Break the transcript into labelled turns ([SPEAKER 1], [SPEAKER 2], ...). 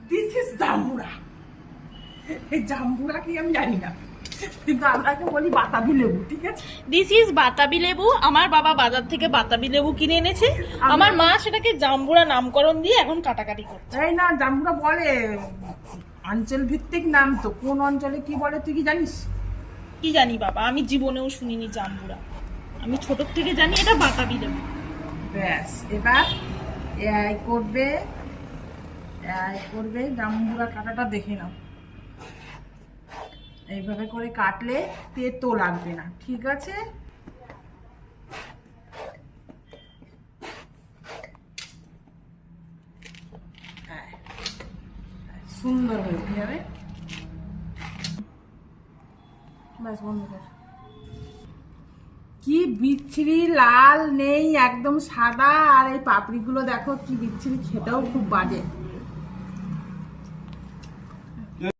[SPEAKER 1] This is জাম্বুরা। এই জাম্বুরা কি আমি জানি না, কিন্তু আমরাকে বলি বাতাবি লেবু, ঠিক আছে?
[SPEAKER 2] দিস ইজ বাতাবি লেবু। আমার বাবা বাজার থেকে বাতাবি লেবু কিনে এনেছে, আমার মা সেটাকে জাম্বুরা নামকরণ দিয়ে এখন কাটাকাটি করছে।
[SPEAKER 1] এই না, জাম্বুরা বলে অঞ্চল ভিত্তিক নাম, তো কোন অঞ্চলে কি বলে তুই কি জানিস?
[SPEAKER 2] কি জানি বাবা, আমি জীবনেও শুনিনি জাম্বুরা, আমি ছোট থেকে জানি এটা বাতাবি লেবু।
[SPEAKER 1] ব্যাস, এবার এই করবে জাম্বুরা কাটাটা দেখে নাও। এইভাবে করে কাটলে তেতো লাগবে না, ঠিক আছে? সুন্দর হয়ে যাবে। ব্যাস, বন্ধ কর। কি বিচ্ছিরি লাল নেই, একদম সাদা। আর এই পাপড়িগুলো দেখো কি বিচ্ছিরি, খেতেও খুব বাজে।